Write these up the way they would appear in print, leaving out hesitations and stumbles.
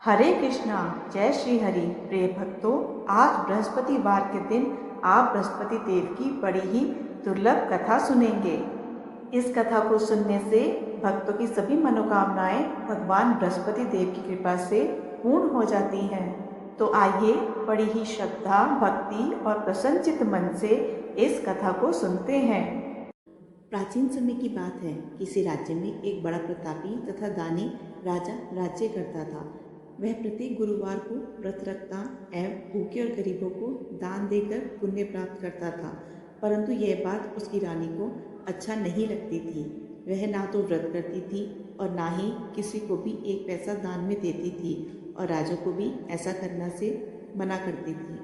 हरे कृष्णा। जय श्री हरि। प्रिय भक्तों, आज बृहस्पतिवार के दिन आप बृहस्पति देव की बड़ी ही दुर्लभ कथा सुनेंगे। इस कथा को सुनने से भक्तों की सभी मनोकामनाएं भगवान बृहस्पति देव की कृपा से पूर्ण हो जाती हैं। तो आइए बड़ी ही श्रद्धा, भक्ति और प्रसन्नचित्त मन से इस कथा को सुनते हैं। प्राचीन समय की बात है। किसी राज्य में एक बड़ा प्रतापी तथा दानी राजा राज्य करता था। वह प्रत्येक गुरुवार को व्रत रखता एवं भूखे और गरीबों को दान देकर पुण्य प्राप्त करता था। परंतु यह बात उसकी रानी को अच्छा नहीं लगती थी। वह ना तो व्रत करती थी और ना ही किसी को भी एक पैसा दान में देती थी और राजा को भी ऐसा करने से मना करती थी।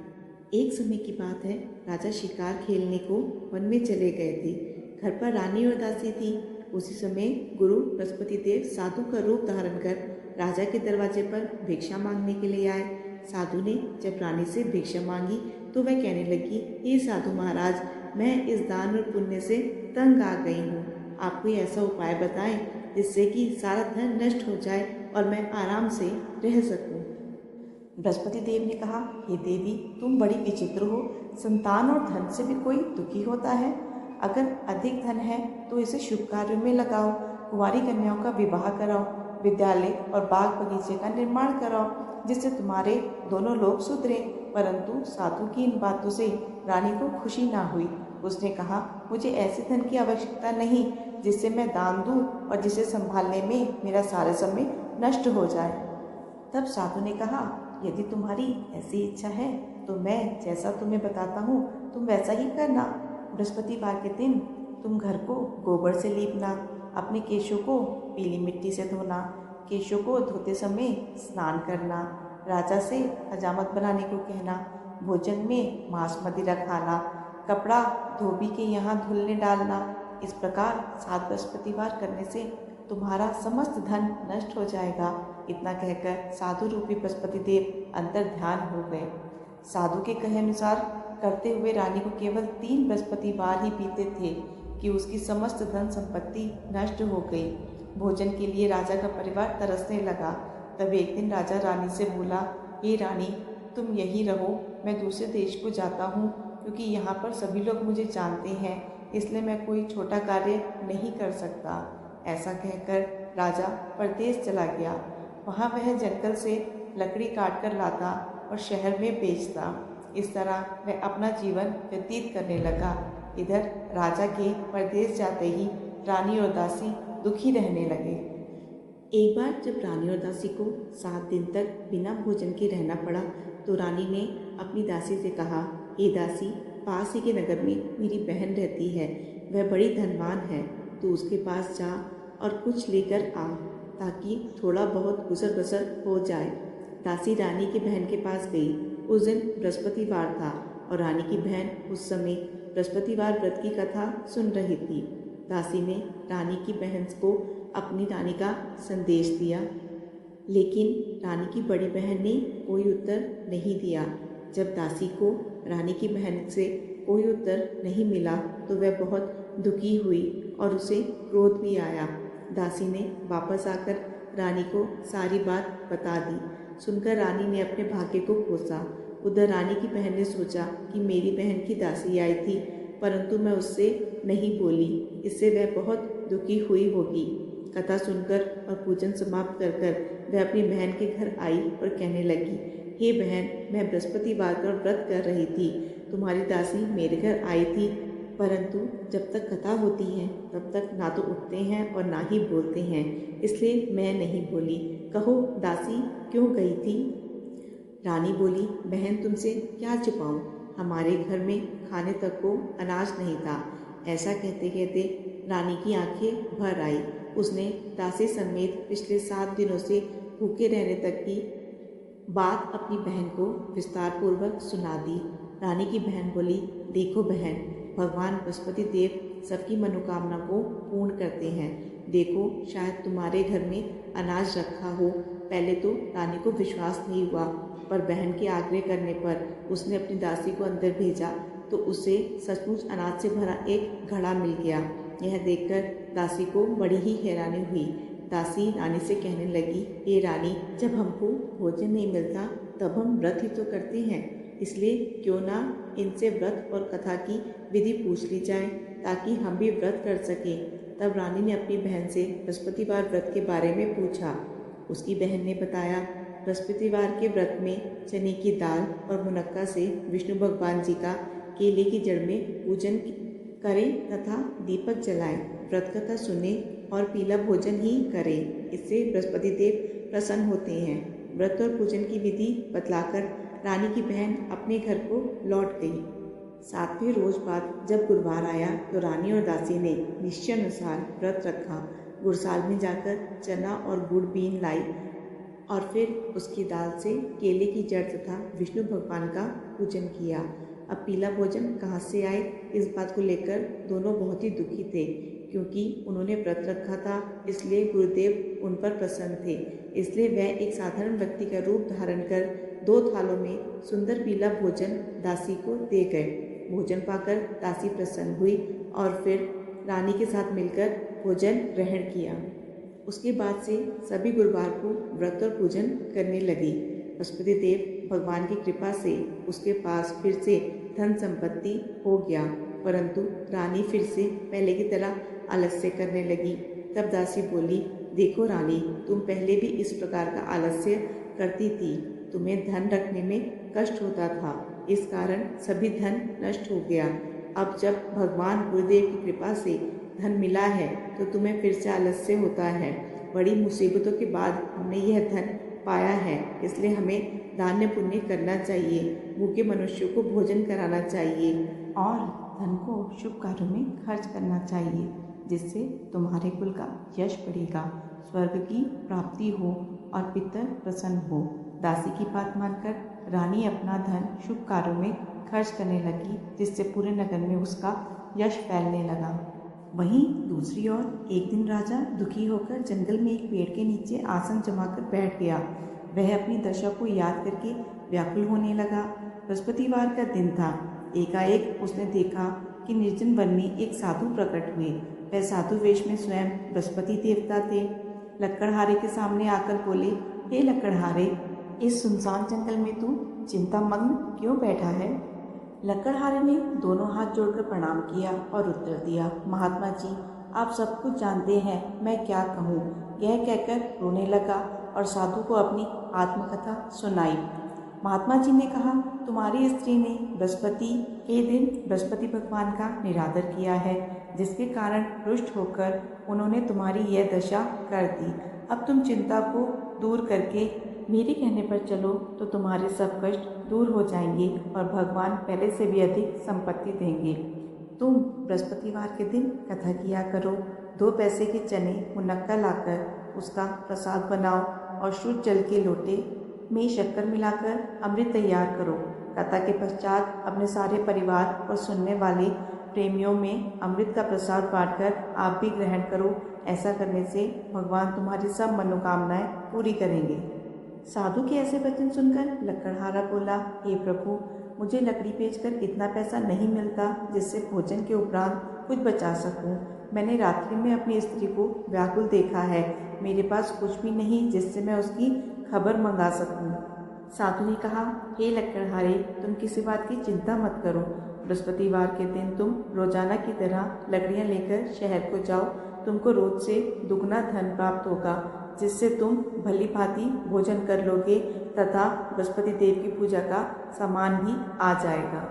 एक समय की बात है, राजा शिकार खेलने को वन में चले गए थे। घर पर रानी और दासी थी। उसी समय गुरु बृहस्पति देव साधु का रूप धारण कर राजा के दरवाजे पर भिक्षा मांगने के लिए आए। साधु ने जब रानी से भिक्षा मांगी तो वह कहने लगी, हे साधु महाराज, मैं इस दान और पुण्य से तंग आ गई हूँ। आप कोई ऐसा उपाय बताएं जिससे कि सारा धन नष्ट हो जाए और मैं आराम से रह सकूं। बृहस्पति देव ने कहा, हे देवी, तुम बड़ी विचित्र हो। संतान और धन से भी कोई दुखी होता है? अगर अधिक धन है तो इसे शुभ कार्यों में लगाओ, कुंवारी कन्याओं का विवाह कराओ, विद्यालय और बाग बगीचे का निर्माण कराओ, जिससे तुम्हारे दोनों लोग सुधरें। परंतु साधु की इन बातों से रानी को खुशी ना हुई। उसने कहा, मुझे ऐसे धन की आवश्यकता नहीं जिससे मैं दान दूं और जिसे संभालने में मेरा सारा समय नष्ट हो जाए। तब साधु ने कहा, यदि तुम्हारी ऐसी इच्छा है तो मैं जैसा तुम्हें बताता हूँ तुम वैसा ही करना। बृहस्पतिवार के दिन तुम घर को गोबर से लीपना, अपने केशों को पीली मिट्टी से धोना, केशों को धोते समय स्नान करना, राजा से हजामत बनाने को कहना, भोजन में मांस मदिरा खाना, कपड़ा धोबी के यहाँ धुलने डालना। इस प्रकार 7 बृहस्पतिवार करने से तुम्हारा समस्त धन नष्ट हो जाएगा। इतना कहकर साधु रूपी बृहस्पति देव अंतर ध्यान हो गए। साधु के कहे अनुसार करते हुए रानी को केवल 3 बृहस्पतिवार ही बीते थे कि उसकी समस्त धन संपत्ति नष्ट हो गई। भोजन के लिए राजा का परिवार तरसने लगा। तब एक दिन राजा रानी से बोला, हे रानी, तुम यहीं रहो, मैं दूसरे देश को जाता हूँ, क्योंकि यहाँ पर सभी लोग मुझे जानते हैं, इसलिए मैं कोई छोटा कार्य नहीं कर सकता। ऐसा कहकर राजा परदेश चला गया। वहाँ वह जंगल से लकड़ी काट कर लाता और शहर में बेचता। इस तरह वह अपना जीवन व्यतीत करने लगा। इधर राजा के परदेश जाते ही रानी और दासी दुखी रहने लगे। एक बार जब रानी और दासी को 7 दिन तक बिना भोजन के रहना पड़ा तो रानी ने अपनी दासी से कहा, हे दासी, पास ही के नगर में मेरी बहन रहती है, वह बड़ी धनवान है, तो उसके पास जा और कुछ लेकर आ ताकि थोड़ा बहुत गुजर बसर हो जाए। दासी रानी की बहन के पास गई। उस दिन बृहस्पतिवार था और रानी की बहन उस समय बृहस्पतिवार व्रत की कथा सुन रही थी। दासी ने रानी की बहन को अपनी रानी का संदेश दिया, लेकिन रानी की बड़ी बहन ने कोई उत्तर नहीं दिया। जब दासी को रानी की बहन से कोई उत्तर नहीं मिला तो वह बहुत दुखी हुई और उसे क्रोध भी आया। दासी ने वापस आकर रानी को सारी बात बता दी। सुनकर रानी ने अपने भाग्य को कोसा। उधर रानी की बहन ने सोचा कि मेरी बहन की दासी आई थी, परंतु मैं उससे नहीं बोली, इससे वह बहुत दुखी हुई होगी। कथा सुनकर और पूजन समाप्त कर वह अपनी बहन के घर आई और कहने लगी, हे बहन, मैं बृहस्पतिवार का व्रत कर रही थी, तुम्हारी दासी मेरे घर आई थी, परंतु जब तक कथा होती है तब तक ना तो उठते हैं और ना ही बोलते हैं, इसलिए मैं नहीं बोली। कहो दासी, क्यों गई थी? रानी बोली, बहन, तुमसे क्या छुपाऊं, हमारे घर में खाने तक को अनाज नहीं था। ऐसा कहते कहते रानी की आंखें भर आई। उसने दासी समेत पिछले 7 दिनों से भूखे रहने तक की बात अपनी बहन को विस्तार पूर्वक सुना दी। रानी की बहन बोली, देखो बहन, भगवान बृहस्पति देव सबकी मनोकामना को पूर्ण करते हैं। देखो, शायद तुम्हारे घर में अनाज रखा हो। पहले तो रानी को विश्वास नहीं हुआ, पर बहन के आग्रह करने पर उसने अपनी दासी को अंदर भेजा तो उसे सचमुच अनाज से भरा एक घड़ा मिल गया। यह देखकर दासी को बड़ी ही हैरानी हुई। दासी रानी से कहने लगी, हे रानी, जब हमको भोजन नहीं मिलता तब हम व्रत ही तो करते हैं, इसलिए क्यों ना इनसे व्रत और कथा की विधि पूछ ली जाए ताकि हम भी व्रत कर सकें। तब रानी ने अपनी बहन से बृहस्पतिवार व्रत के बारे में पूछा। उसकी बहन ने बताया, बृहस्पतिवार के व्रत में चने की दाल और मुनक्का से विष्णु भगवान जी का केले की जड़ में पूजन करें तथा दीपक जलाएं, व्रत कथा सुने और पीला भोजन ही करें। इससे बृहस्पति देव प्रसन्न होते हैं। व्रत और पूजन की विधि बतलाकर रानी की बहन अपने घर को लौट गई। 7वें रोज बाद जब गुरुवार आया तो रानी और दासी ने निश्चय अनुसार व्रत रखा। गुड़साल में जाकर चना और गुड़ बीन लाई और फिर उसकी दाल से केले की जड़ तथा विष्णु भगवान का पूजन किया। अब पीला भोजन कहाँ से आए, इस बात को लेकर दोनों बहुत ही दुखी थे, क्योंकि उन्होंने व्रत रखा था, इसलिए गुरुदेव उन पर प्रसन्न थे। इसलिए वह एक साधारण व्यक्ति का रूप धारण कर 2 थालों में सुंदर पीला भोजन दासी को दे गए। भोजन पाकर दासी प्रसन्न हुई और फिर रानी के साथ मिलकर भोजन ग्रहण किया। उसके बाद से सभी गुरुवार को व्रत और पूजन करने लगी। बृहस्पति देव भगवान की कृपा से उसके पास फिर से धन संपत्ति हो गया, परंतु रानी फिर से पहले की तरह आलस्य करने लगी। तब दासी बोली, देखो रानी, तुम पहले भी इस प्रकार का आलस्य करती थी, तुम्हें धन रखने में कष्ट होता था, इस कारण सभी धन नष्ट हो गया। अब जब भगवान गुरुदेव की कृपा से धन मिला है तो तुम्हें फिर से आलस्य होता है। बड़ी मुसीबतों के बाद हमने यह धन पाया है, इसलिए हमें दान पुण्य करना चाहिए, भूखे मनुष्यों को भोजन कराना चाहिए और धन को शुभ कार्यों में खर्च करना चाहिए, जिससे तुम्हारे कुल का यश बढ़ेगा, स्वर्ग की प्राप्ति हो और पितर प्रसन्न हो। दासी की बात मानकर रानी अपना धन शुभ कार्यों में खर्च करने लगी, जिससे पूरे नगर में उसका यश फैलने लगा। वहीं दूसरी ओर एक दिन राजा दुखी होकर जंगल में एक पेड़ के नीचे आसन जमाकर बैठ गया। वह अपनी दशा को याद करके व्याकुल होने लगा। बृहस्पतिवार का दिन था। एकाएक उसने देखा कि निर्जन वन में एक साधु प्रकट हुए। वह साधु वेश में स्वयं बृहस्पति देवता थे। लकड़हारे के सामने आकर बोले, हे लकड़हारे, इस सुनसान जंगल में तू चिंतामग्न क्यों बैठा है? लकड़हारे ने दोनों हाथ जोड़कर प्रणाम किया और उत्तर दिया, महात्मा जी, आप सब कुछ जानते हैं, मैं क्या कहूँ। यह कहकर रोने लगा और साधु को अपनी आत्मकथा सुनाई। महात्मा जी ने कहा, तुम्हारी स्त्री ने बृहस्पति के दिन बृहस्पति भगवान का निरादर किया है, जिसके कारण रुष्ट होकर उन्होंने तुम्हारी यह दशा कर दी। अब तुम चिंता को दूर करके मेरे कहने पर चलो तो तुम्हारे सब कष्ट दूर हो जाएंगे और भगवान पहले से भी अधिक संपत्ति देंगे। तुम बृहस्पतिवार के दिन कथा किया करो। 2 पैसे के चने मुनक्का लाकर उसका प्रसाद बनाओ और शुद्ध जल के लोटे में शक्कर मिलाकर अमृत तैयार करो। कथा के पश्चात अपने सारे परिवार और सुनने वाले प्रेमियों में अमृत का प्रसाद बांटकर आप भी ग्रहण करो। ऐसा करने से भगवान तुम्हारी सब मनोकामनाएं पूरी करेंगे। साधु के ऐसे वचन सुनकर लकड़हारा बोला, हे प्रभु, मुझे लकड़ी बेचकर इतना पैसा नहीं मिलता जिससे भोजन के उपरांत कुछ बचा सकूं। मैंने रात्रि में अपनी स्त्री को व्याकुल देखा है, मेरे पास कुछ भी नहीं जिससे मैं उसकी खबर मंगा सकूं। साधु ने कहा, हे लकड़हारे, तुम किसी बात की चिंता मत करो। बृहस्पतिवार के दिन तुम रोजाना की तरह लकड़ियां लेकर शहर को जाओ। तुमको रोज से दुगना धन प्राप्त होगा, जिससे तुम भली भांति भोजन कर लोगे तथा बृहस्पति देव की पूजा का सामान भी आ जाएगा।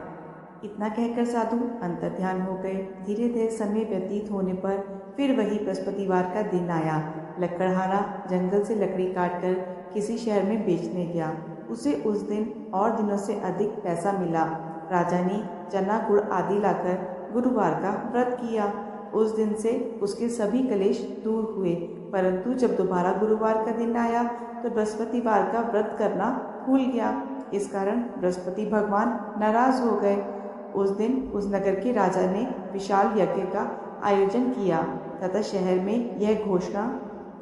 इतना कहकर साधु अंतर्ध्यान हो गए। धीरे धीरे समय व्यतीत होने पर फिर वही बृहस्पतिवार का दिन आया। लकड़हारा जंगल से लकड़ी काटकर किसी शहर में बेचने गया। उसे उस दिन और दिनों से अधिक पैसा मिला। राजा ने चना गुड़ आदि लाकर गुरुवार का व्रत किया। उस दिन से उसके सभी कलेश दूर हुए, परंतु जब दोबारा गुरुवार का दिन आया तो बृहस्पतिवार का व्रत करना भूल गया। इस कारण बृहस्पति भगवान नाराज हो गए। उस दिन उस नगर के राजा ने विशाल यज्ञ का आयोजन किया तथा शहर में यह घोषणा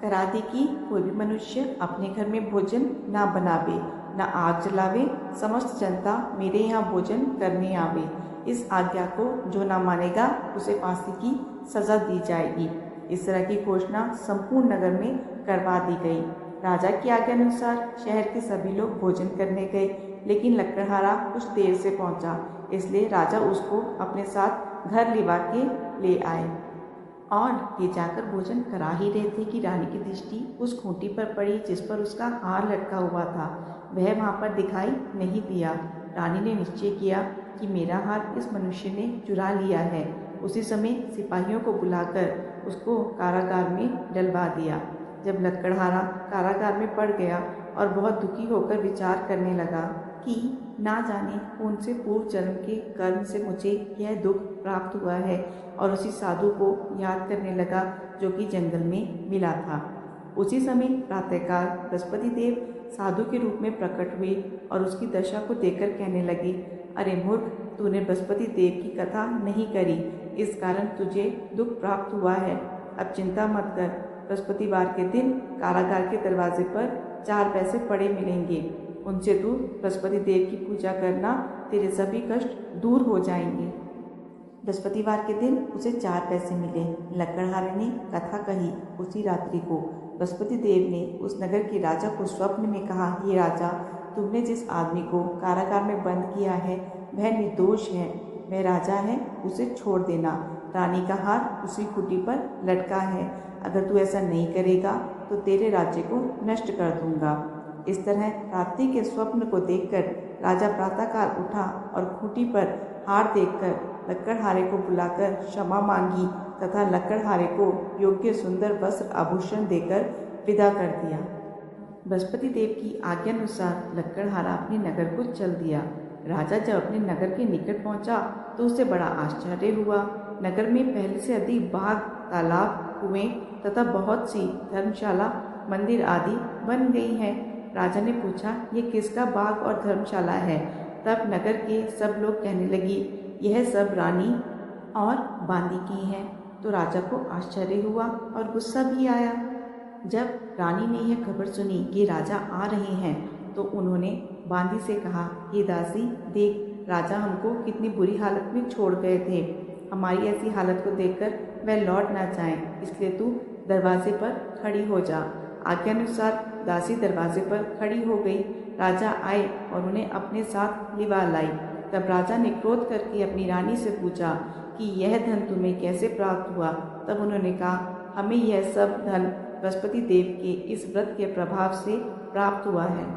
करा दी कि कोई भी मनुष्य अपने घर में भोजन ना बनावे, ना आग जलावे, समस्त जनता मेरे यहाँ भोजन करने आवे। इस आज्ञा को जो ना मानेगा उसे फांसी की सजा दी जाएगी। इस तरह की घोषणा संपूर्ण नगर में करवा दी गई। राजा की आज्ञा अनुसार शहर के सभी लोग भोजन करने गए, लेकिन लकड़हारा कुछ देर से पहुंचा, इसलिए राजा उसको अपने साथ घर लिवा के ले आए और ये जाकर भोजन करा ही रहे थे कि रानी की दृष्टि उस खूंटी पर पड़ी जिस पर उसका हार लटका हुआ था। वह वहाँ पर दिखाई नहीं दिया। रानी ने निश्चय किया कि मेरा हार इस मनुष्य ने चुरा लिया है। उसी समय सिपाहियों को बुलाकर उसको कारागार में डलवा दिया। जब लकड़हारा कारागार में पड़ गया और बहुत दुखी होकर विचार करने लगा कि ना जाने कौन से पूर्व जन्म के कर्म से मुझे यह दुख प्राप्त हुआ है, और उसी साधु को याद करने लगा जो कि जंगल में मिला था। उसी समय प्रातःकाल बृहस्पति देव साधु के रूप में प्रकट हुए और उसकी दशा को देखकर कहने लगे, अरे मूर्ख, तूने बृहस्पति देव की कथा नहीं करी, इस कारण तुझे दुख प्राप्त हुआ है। अब चिंता मत कर, बृहस्पतिवार के दिन कारागार के दरवाजे पर 4 पैसे पड़े मिलेंगे, उनसे तू बृहस्पति देव की पूजा करना, तेरे सभी कष्ट दूर हो जाएंगे। बृहस्पतिवार के दिन उसे 4 पैसे मिले। लकड़हारे ने कथा कही। उसी रात्रि को बृहस्पति देव ने उस नगर के राजा को स्वप्न में कहा, हे राजा, तुमने जिस आदमी को कारागार में बंद किया है वह निर्दोष है, वह राजा है, उसे छोड़ देना। रानी का हार उसी खूंटी पर लटका है। अगर तू ऐसा नहीं करेगा तो तेरे राज्य को नष्ट कर दूंगा। इस तरह रात्रि के स्वप्न को देखकर राजा प्रातःकाल उठा और खूंटी पर हार देखकर लकड़हारे को बुलाकर क्षमा मांगी तथा लकड़हारे को योग्य सुंदर वस्त्र आभूषण देकर विदा कर दिया। बृहस्पति देव की आज्ञानुसार लकड़हारा अपने नगर को चल दिया। राजा जब अपने नगर के निकट पहुंचा तो उसे बड़ा आश्चर्य हुआ। नगर में पहले से अधिक बाग, तालाब, कुएं तथा बहुत सी धर्मशाला, मंदिर आदि बन गई हैं। राजा ने पूछा, ये किसका बाग और धर्मशाला है? तब नगर के सब लोग कहने लगे, यह सब रानी और बांदी की हैं। तो राजा को आश्चर्य हुआ और गुस्सा भी आया। जब रानी ने यह खबर सुनी कि राजा आ रहे हैं तो उन्होंने बांदी से कहा, हे दासी, देख, राजा हमको कितनी बुरी हालत में छोड़ गए थे। हमारी ऐसी हालत को देखकर वह लौट ना जाएं, इसलिए तू दरवाजे पर खड़ी हो जा। आज्ञानुसार दासी दरवाजे पर खड़ी हो गई। राजा आए और उन्हें अपने साथ लिवा लाई। तब राजा ने क्रोध करके अपनी रानी से पूछा कि यह धन तुम्हें कैसे प्राप्त हुआ? तब उन्होंने कहा, हमें यह सब धन बृहस्पति देव के इस व्रत के प्रभाव से प्राप्त हुआ है।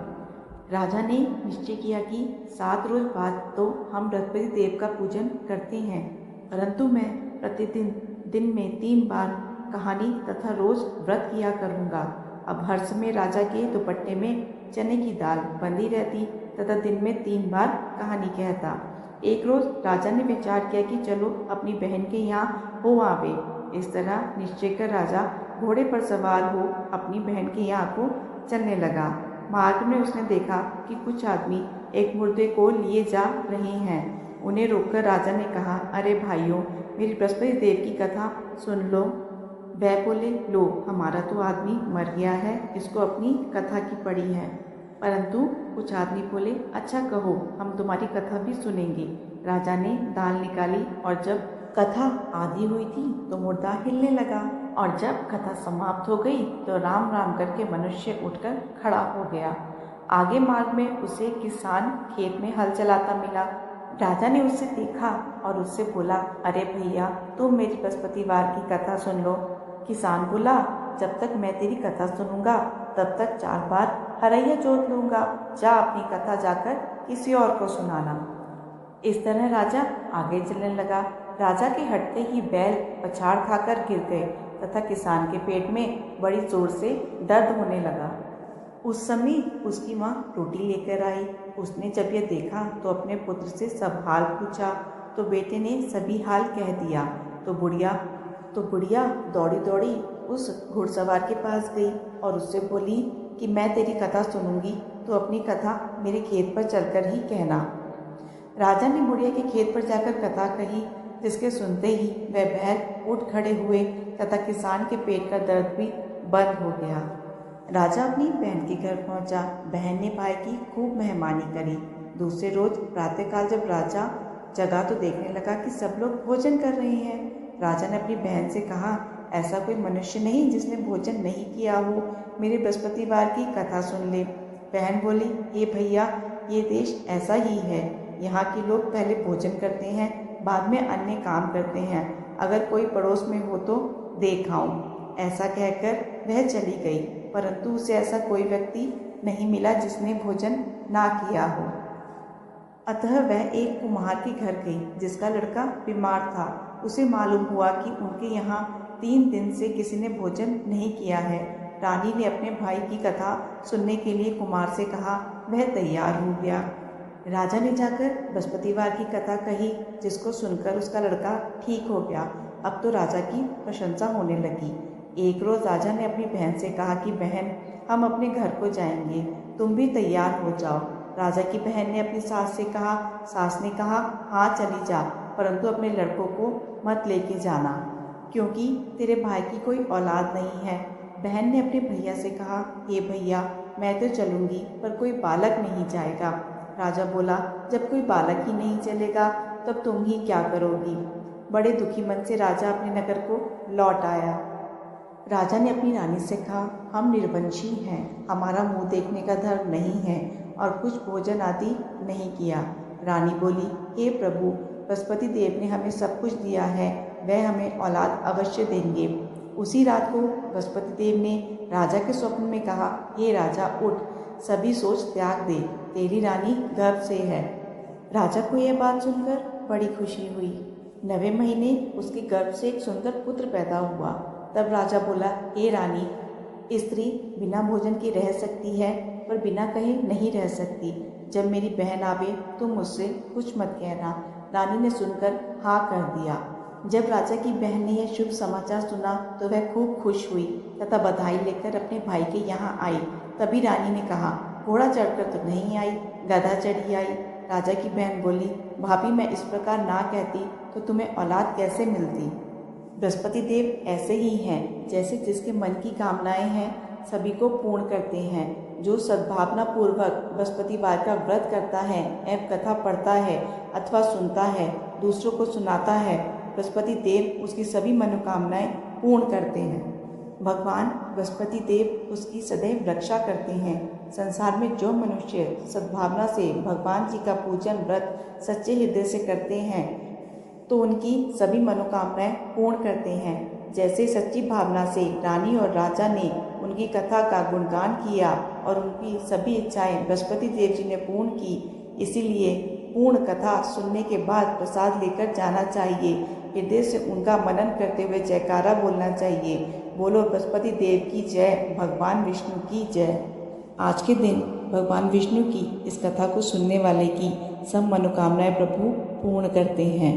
राजा ने निश्चय किया कि 7 रोज बाद तो हम बृहस्पति देव का पूजन करते हैं, परंतु मैं प्रतिदिन दिन में 3 बार कहानी तथा रोज व्रत किया करूँगा। अब हर समय राजा के दुपट्टे में चने की दाल बंधी रहती तथा दिन में 3 बार कहानी कहता। एक रोज राजा ने विचार किया कि चलो अपनी बहन के यहाँ हो आवे। इस तरह निश्चय कर राजा घोड़े पर सवार हो अपनी बहन के यहाँ को चलने लगा। मार्ग में उसने देखा कि कुछ आदमी एक मुर्दे को लिए जा रहे हैं। उन्हें रोककर राजा ने कहा, अरे भाइयों, मेरी बृहस्पति देव की कथा सुन लो। वह बोले, लो, हमारा तो आदमी मर गया है, इसको अपनी कथा की पड़ी है। परंतु कुछ आदमी बोले, अच्छा कहो, हम तुम्हारी कथा भी सुनेंगे। राजा ने दाल निकाली और जब कथा आधी हुई थी तो मुर्दा हिलने लगा, और जब कथा समाप्त हो गई तो राम राम करके मनुष्य उठकर खड़ा हो गया। आगे मार्ग में उसे किसान खेत में हल चलाता मिला। राजा ने उसे देखा और उससे बोला, अरे भैया, तुम मेरी बृहस्पतिवार की कथा सुन लो। किसान बोला, जब तक मैं तेरी कथा सुनूंगा तब तक 4 बार हरैया जोत लूंगा। जा अपनी कथा जाकर किसी और को सुनाना। इस तरह राजा आगे चलने लगा। राजा के हटते ही बैल पछाड़ खाकर गिर गए तथा किसान के पेट में बड़ी जोर से दर्द होने लगा। उस समय उसकी माँ रोटी लेकर आई। उसने जब यह देखा तो अपने पुत्र से सब हाल पूछा, तो बेटे ने सभी हाल कह दिया। तो बुढ़िया दौड़ी दौड़ी उस घुड़सवार के पास गई और उससे बोली कि मैं तेरी कथा सुनूंगी तो अपनी कथा मेरे खेत पर चलकर ही कहना। राजा ने बुढ़िया के खेत पर जाकर कथा कही, जिसके सुनते ही वह बैल उठ खड़े हुए तथा किसान के पेट का दर्द भी बंद हो गया। राजा अपनी बहन के घर पहुंचा। बहन ने भाई की खूब मेहमानी करी। दूसरे रोज प्रातःकाल जब राजा जगा तो देखने लगा कि सब लोग भोजन कर रहे हैं। राजा ने अपनी बहन से कहा ऐसा कोई मनुष्य नहीं जिसने भोजन नहीं किया हो, मेरे बृहस्पतिवार की कथा सुन ले। बहन बोली, हे भैया, ये देश ऐसा ही है। यहाँ के लोग पहले भोजन करते हैं, बाद में अन्य काम करते हैं। अगर कोई पड़ोस में हो तो देख आऊं। ऐसा कहकर वह चली गई, परंतु उसे ऐसा कोई व्यक्ति नहीं मिला जिसने भोजन ना किया हो। अतः वह एक कुम्हार के घर गई जिसका लड़का बीमार था। उसे मालूम हुआ कि उनके यहाँ 3 दिन से किसी ने भोजन नहीं किया है। रानी ने अपने भाई की कथा सुनने के लिए कुम्हार से कहा। वह तैयार हो गया। राजा ने जाकर बृहस्पतिवार की कथा कही, जिसको सुनकर उसका लड़का ठीक हो गया। अब तो राजा की प्रशंसा होने लगी। एक रोज़ राजा ने अपनी बहन से कहा कि बहन, हम अपने घर को जाएंगे, तुम भी तैयार हो जाओ। राजा की बहन ने अपनी सास से कहा। सास ने कहा, हाँ चली जा, परंतु अपने लड़कों को मत लेके जाना, क्योंकि तेरे भाई की कोई औलाद नहीं है। बहन ने अपने भैया से कहा, हे भैया, मैं तो चलूँगी, पर कोई बालक नहीं जाएगा। राजा बोला, जब कोई बालक ही नहीं चलेगा तब तुम ही क्या करोगी। बड़े दुखी मन से राजा अपने नगर को लौट आया। राजा ने अपनी रानी से कहा, हम निर्वंशी हैं, हमारा मुंह देखने का धर्म नहीं है और कुछ भोजन आदि नहीं किया। रानी बोली, हे प्रभु, बृहस्पति देव ने हमें सब कुछ दिया है, वह हमें औलाद अवश्य देंगे। उसी रात को बृहस्पति देव ने राजा के स्वप्न में कहा, हे राजा, उठ, सभी सोच त्याग दे, तेरी रानी गर्भ से है। राजा को यह बात सुनकर बड़ी खुशी हुई। 9वें महीने उसके गर्भ से एक सुंदर पुत्र पैदा हुआ। तब राजा बोला, हे रानी, स्त्री बिना भोजन के रह सकती है, पर बिना कहे नहीं रह सकती। जब मेरी बहन आवे तो मुझसे कुछ मत कहना। रानी ने सुनकर हाँ कर दिया। जब राजा की बहन ने यह शुभ समाचार सुना तो वह खूब खुश हुई तथा बधाई लेकर अपने भाई के यहाँ आई। तभी रानी ने कहा, घोड़ा चढ़कर तो नहीं आई, गधा चढ़ी आई। राजा की बहन बोली, भाभी, मैं इस प्रकार ना कहती तो तुम्हें औलाद कैसे मिलती। बृहस्पति देव ऐसे ही हैं, जैसे जिसके मन की कामनाएं हैं सभी को पूर्ण करते हैं। जो सद्भावना पूर्वक बृहस्पतिवार का व्रत करता है एवं कथा पढ़ता है अथवा सुनता है, दूसरों को सुनाता है, बृहस्पति देव उसकी सभी मनोकामनाएं पूर्ण करते हैं। भगवान बृहस्पति देव उसकी सदैव रक्षा करते हैं। संसार में जो मनुष्य सद्भावना से भगवान जी का पूजन व्रत सच्चे हृदय से करते हैं तो उनकी सभी मनोकामनाएं पूर्ण करते हैं। जैसे सच्ची भावना से रानी और राजा ने उनकी कथा का गुणगान किया और उनकी सभी इच्छाएं बृहस्पति देव जी ने पूर्ण की, इसीलिए पूर्ण कथा सुनने के बाद प्रसाद लेकर जाना चाहिए। हृदय से उनका मनन करते हुए जयकारा बोलना चाहिए। बोलो बृहस्पति देव की जय, भगवान विष्णु की जय। आज के दिन भगवान विष्णु की इस कथा को सुनने वाले की सब मनोकामनाएं प्रभु पूर्ण करते हैं।